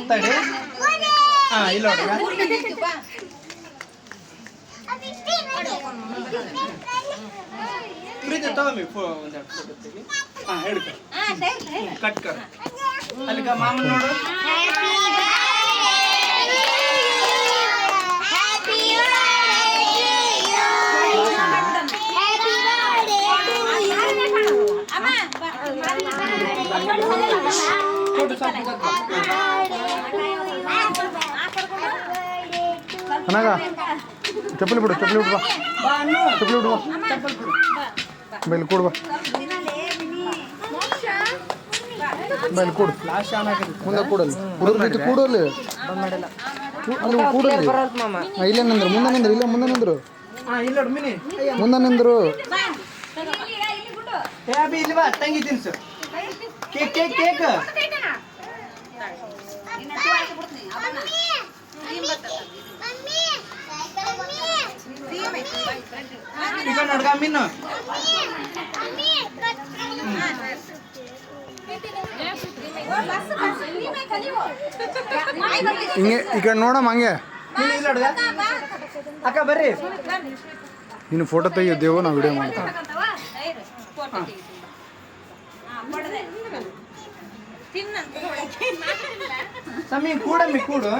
ತಡಿ ಇಲ್ಲ ಪ್ರೀತಿ ತಗೊಂಬಿ ಒಂದೆರಡು ಫೋಟೋ ತೆಗಿ ಹೇಳ್ಕೊ ಕಟ್ ಕರ್ ಅಲ್ಲಿಗ ಮಾಮನ್ ನೋಡು ಅನಾಗ ಚಪ್ಪಲಿ ಬಿಡು ಚಪ್ಪಲಿ ಬಿಡು ಚಪ್ಪಲಿ ಬಿಡು ಬೈಲ್ ಕೊಡು ಬೈಲ್ ಕೊಡು ಮುಂದೆ ಕೂಡಲ್ಲಿ ಹುಡುಗ್ರ ಜೊತೆ ಕೂಡಲ್ಲಿ ಅಲ್ಲಿ ಕೂಡಲ್ಲಿ ಇಲ್ಲೇ ನಿಂದ್ರು ಮುಂದೆ ನಿಂದ್ರು ಇಲ್ಲ ಮುಂದೆ ನಿಂದ್ರು ಮುಂದೆ ನಿಂದ್ರು ಇಲ್ಲಿ ಬಾ ತಂಗಿ ತಿನ್ಸು ಕೇಕ್ ಕೇಕ್ ಕೇಕ್ ಈಗ ನೋಡ್ಗ ಮೀನು ಹಿಂಗೆ ಈಗ ನೋಡಮ್ಮ ಹಂಗೆ ಇಲ್ಲ ನೋಡ್ಗ ಅಕ್ಕ ಬರ್ರಿ ನೀನು ಫೋಟೋ ತೆಗಿದ್ದೇವು ನಾವು ವಿಡಿಯೋ ಮಾಡ್ತೀವಿ ಸಮೀ ಕೂಡಮ್ಮಿ ಕೂಡು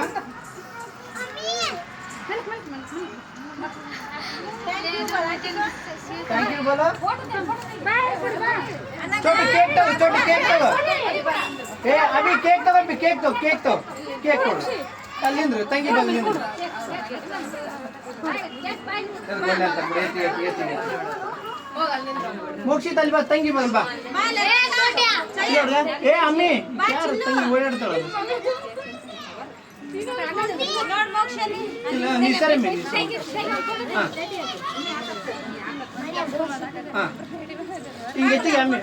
थैंक यू बोलो छोटी केक तो ए अभी केक तो अभी केक तो अಲ್ಲಿಂದ್ರು ತಂಗಿ ಬಂದಿದ್ರು ಮೋಕ್ಷಿತ್ ಅಲ್ಲಿ ಬಾ ತಂಗಿ ಬಂದ್ ಬಾ ಏ ಅಮ್ಮಿ ಯಾರು ತಂಗಿ ಓಡಾಡ್ತಾಳೆ ಇಲ್ಲ ನಿಸರೆ ಮೇಲಿ ಹಿಂಗೆ ಎತ್ತಿಗೆ ಅಮ್ಮಿ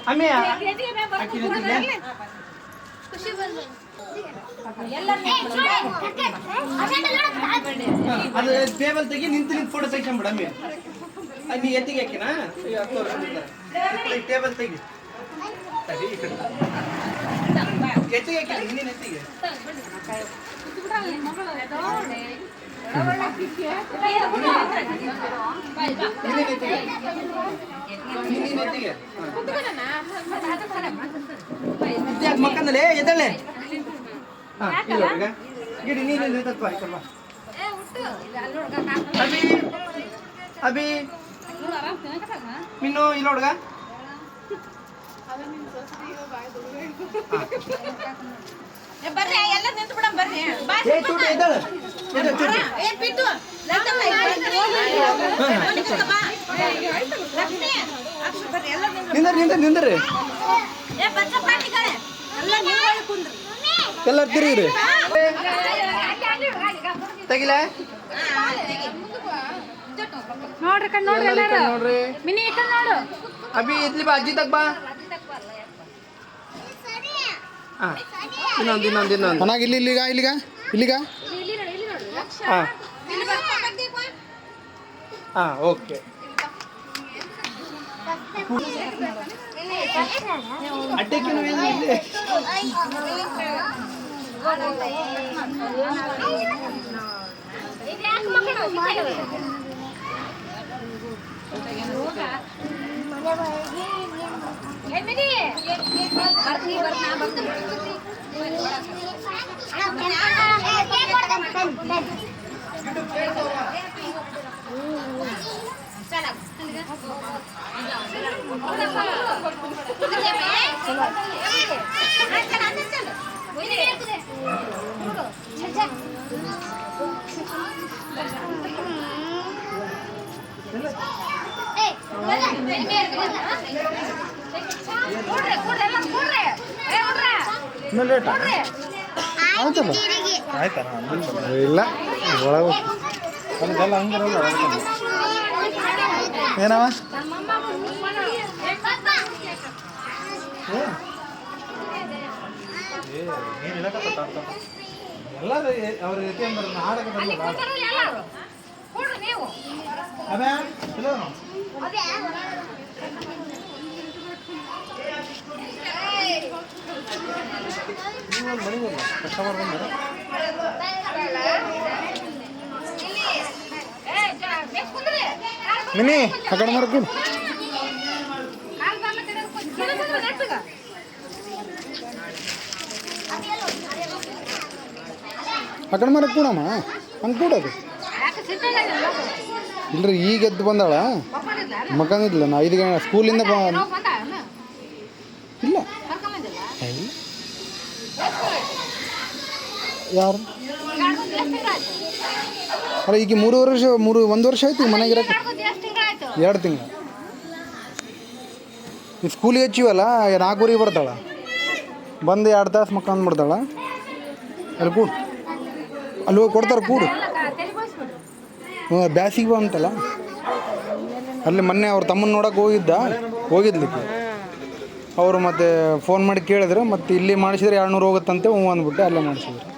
ಅಮ್ಮಿ ಅದು ಟೇಬಲ್ ತೆಗಿ ನಿಂತು ಫೋಟೋ ತೆಗಿಸ್ಬಿಡ ಅಮ್ಮಿ ನೀ ಎತ್ತಿಗೆ ಹಾಕಿನಾ ಟೇಬಲ್ ತೆಗಿ ಎತ್ತಿಗೆ ಹಾಕಿ ನೀನು ಎತ್ತಿಗೆ ಮಕ್ಕಂದಲೇ ಎದ್ದಳೆ ಇಲ್ಲ ಗಿಡಿ ನೀನು ತತ್ವ ಆಯ್ತಲ್ವಾ ಅಭಿ ಅಭಿ ಮಿನ್ನು ಇಲ್ಲ ಹುಡುಗ ಬರ್ರಿ ಎಲ್ಲ ನಿಂತು ಬಿಡಂ ಬರ್ರಿ ಏ ಚೂಟಿ ಎದ್ದಳು ಏ ಪಿಟ್ಟು ನಿಂದ್ರಿ ಏ ಬಚ್ಚ ಪಾಟಿಗಳೇ ಎಲ್ಲ ನೀವು ಕುಂದ್ರಿ ಎಲ್ಲರೂ ತಿರುಗಿರಿ ತೆಗಿಲ ನೋಡ್ರಿ ಕಣ್ ನೋಡ್ರಿ ಎಲ್ಲರೂ ನೋಡ್ರಿ ಮಿನಿ ಇಟ್ಟ ನೋಡು ಅಭಿ ಇದ್ಲಿ ಬಾ ಅಜ್ಜಿ ತಗ ಬಾ ಇನ್ನೊಂದು ಅನಾಗ ಇಲ್ಲಿಗ ಓಕೆ ಅಡ್ಡಕ್ಕೆ ಇಲ್ಲ ಒಳಗೆ ಹಂಗಿರಲ್ಲ ಏನವ ಎಲ್ಲರೂ ಅವ್ರ ನಾಡಕ ಅದೇ ಮಿನಿ ಆ ಕಡೆ ಮರ ಕೂಡು ಆ ಕಡೆ ಮರ ಕೂಡಮ್ಮ ಹಂಗೆ ಕೂಡೋದು ಇಲ್ರಿ ಈಗ ಎದ್ದು ಬಂದಾಳ ಮಕ್ಕಂದಿದ್ಲ ನಾ 5 ಗಂಟೆ ಸ್ಕೂಲಿಂದ ಇಲ್ಲ ಯಾರು ಅಲ್ಲ ಈಗ 1 ವರ್ಷ ಆಯ್ತು ಮನೆಗೆ ಇರಕ್ಕೆ 2 ತಿಂಗಳು ಈ ಸ್ಕೂಲಿಗೆ ಹಚ್ಚಿವಲ್ಲ 4 ಬರ್ತಾಳ ಬಂದು 2 ತಾಸು ಮಕ್ಕಂದ್ಬಿಡ್ತಾಳ ಅಲ್ಲಿ ಕೂಡು ಅಲ್ಲಿ ಹೋಗಿ ಕೊಡ್ತಾರೆ ಕೂಡು ಬ್ಯಾಸಿಗೆ ಬಂತಲ್ಲ ಅಲ್ಲಿ ಮೊನ್ನೆ ಅವ್ರ ತಮ್ಮನ ನೋಡಕ್ಕೆ ಹೋಗಿದ್ಲಿಕ್ಕೆ ಅವರು ಮತ್ತೆ ಫೋನ್ ಮಾಡಿ ಕೇಳಿದ್ರು ಮತ್ತೆ ಇಲ್ಲಿ ಮಾಡಿಸಿದ್ರೆ 200 ಹೋಗುತ್ತಂತೆ ಹ್ಞೂ ಅಂದ್ಬಿಟ್ಟು ಅಲ್ಲೇ ಮಾಡಿಸಿದ್ರು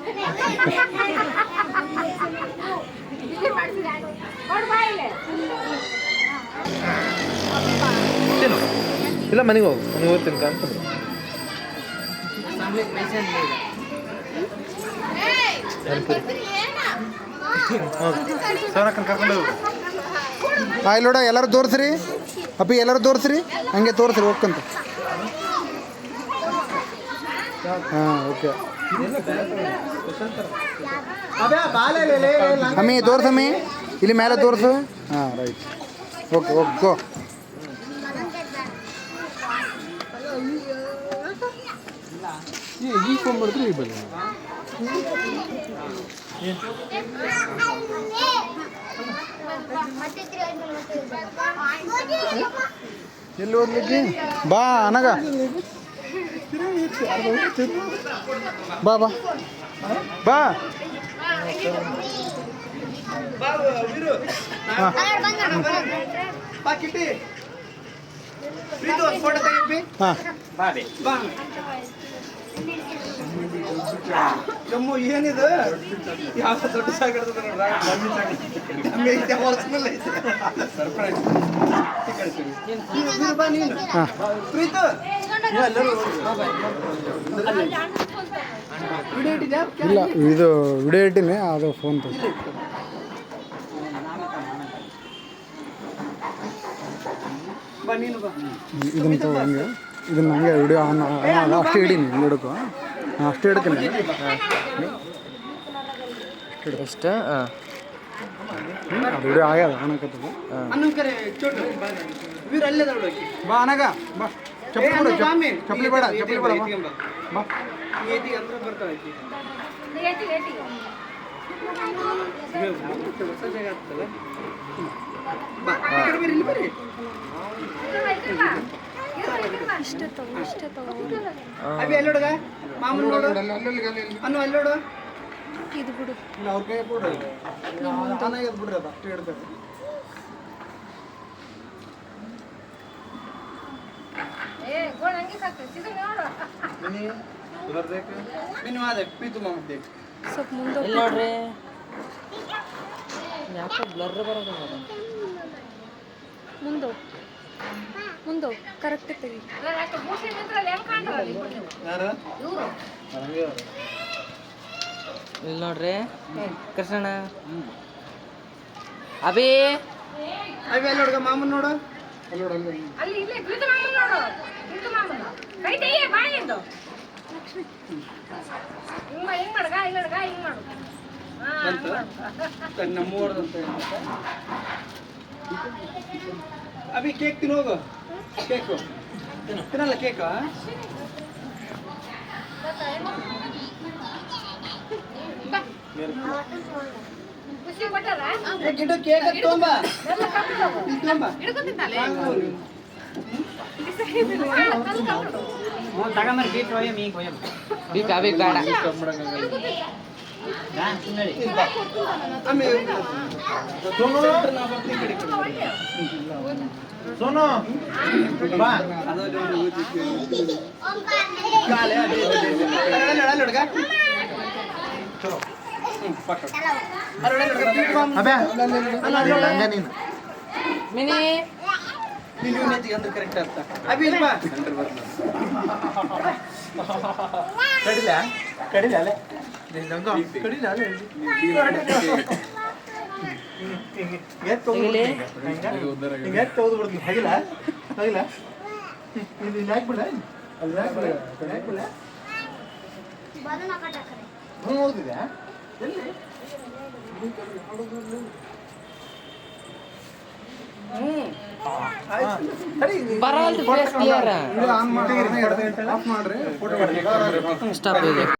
ಇಲ್ಲ ಮನೆಗೆ ಹೋಗ್ತೀನಿ ಅಂತಂದ್ರು ಇಲ್ಲೋಡ ಎಲ್ಲರೂ ತೋರಿಸ್ರಿ ಅಪ್ಪಿ ಎಲ್ಲರೂ ತೋರಿಸ್ರಿ ಹಂಗೆ ತೋರಿಸ್ರಿ ಹೋಗ್ಕಂತ ಹಾಂ ಓಕೆ ಅಮ್ಮಿ ತೋರ್ಸಮ್ಮಿ ಇಲ್ಲಿ ಮೇಲೆ ತೋರಿಸು ಹಾಂ ರೈಟ್ ಓಕೆ ಓಕೆ ಈ ಫೋನ್ ಮಾಡಿದ್ರೆ ಈ ಬನ್ನಿ ಎಲ್ಲಿ ಓದ್ಲಿಕ್ಕೆ ಬಾ ಅನಗ ಬಾ ಬಾ ಬಾ ಹಾಂ ಜಮ್ಮು ಏನಿದು ಯಾವ ದೊಡ್ಡ ಸಾಗಿಡ್ತದ ಇಲ್ಲ ಇದು ವಿಡಿಯೋ ಇಟ್ಟಿನಿ ಅದು ಫೋನ್ ತಗೋ ಇದನ್ನು ತಗೋ ಹಂಗೆ ಇದನ್ನು ಹಂಗೆ ವಿಡಿಯೋ ಅಷ್ಟೇ ಇಡೀನಿ ಹಿಡಕು ಅಷ್ಟೇ ಹಿಡ್ತೀನಿ ಎಷ್ಟು ವಿಡಿಯೋ ಆಗ್ಯದ ಅನ್ನಕತ್ತದ ಬಾ ಅನಗ ಬಾ ಚಪ್ಪಲಿ ಬೇಡ ಬಾ ಅಲ್ಲೋಡುಗ ಮಾಮೂಲು ನೋಡು ಅನ್ನು ಅಲ್ಲೋಡು ಇದು ಬಿಡು ಅವ್ರ ಕೈ ಬಿಡ್ರಿ ಬಿಡ್ರಿ ಅದು ಅಷ್ಟೇ ಹಿಡ್ಬೇಕು ಸ್ವಲ್ಪ ಮುಂದೆ ಇಲ್ಲಿ ನೋಡ್ರಿ ಯಾಕೆ ಬ್ಲರ್ ಬರೋದು ಮುಂದೆ ಕರೆಕ್ಟ್ ತೆಗಿ ಇಲ್ಲಿ ನೋಡ್ರಿ ಕೃಷ್ಣ ಅಭಿ ಅವಿ ಅಲ್ಲೋಡುಗ ಮಾಮೂಲು ನೋಡು ಅಲ್ಲಿ ಇಲ್ಲೇ ಬಿದ್ದು ಮಾಮೂಲು ನೋಡು ಬಿದ್ದು ಮಾಮೂಲು ಕೈ ತೆಗಿ ಬಾಯಿಂದ ಹಿಂಗ್ ಮಾಡಗ ಇಲ್ಲಡ್ಗ ಹಿಂಗ್ ಮಾಡು ನಮ್ಮೂರ್ದಂತ ಅಭಿ ಕೇಕ್ ತಿನ್ನೋಗು ಕೇಕು ತಿನ್ನಲ್ಲ ಕೇಕು ಖುಷಿ ಕೊಟ್ಟಾರ ಗಿಡ ಕೇಕ್ ತೊಂಬ ತಗೊಂಬರ್ ಬೀಟ್ ಹೋಯ ಮೀ ಹೋಯ ಬೀಕ್ ಅಭಿಕ್ ಬೇಡ ಸೋನು ಬಾ ಮಿನಿ ಕರೆಕ್ಟ್ ಆಗ್ತಾ ಅಭಿ ಬಾ ಕಡಿಲ ಕಡಿಲ ಅಲ್ಲೇ ಕಡಿಲ ಅಲ್ಲೇ ಹಿಂಗೆ ತೋದು ಬಿಡ್ತೀನಿ ಹಾಗಿಲ್ಲ ಹಾಗಿಲ್ಲ ಇದು ಇಲ್ಲಿ ಹಾಕ್ಬಿಡ ಅಲ್ಲಿ ಹಾಕ್ಬಿಡ ಹೋಗ್ತಿದ್ಯಾ ಎಲ್ಲಿ ಬರಲ್ದು ಫೇಸ್ ಕ್ಲಿಯರ್ ಆನ್ ಮಾಡಿ ಆಫ್ ಮಾಡ್ರಿ ಫೋಟೋ ಸ್ಟಾಪ್ ಇದೆ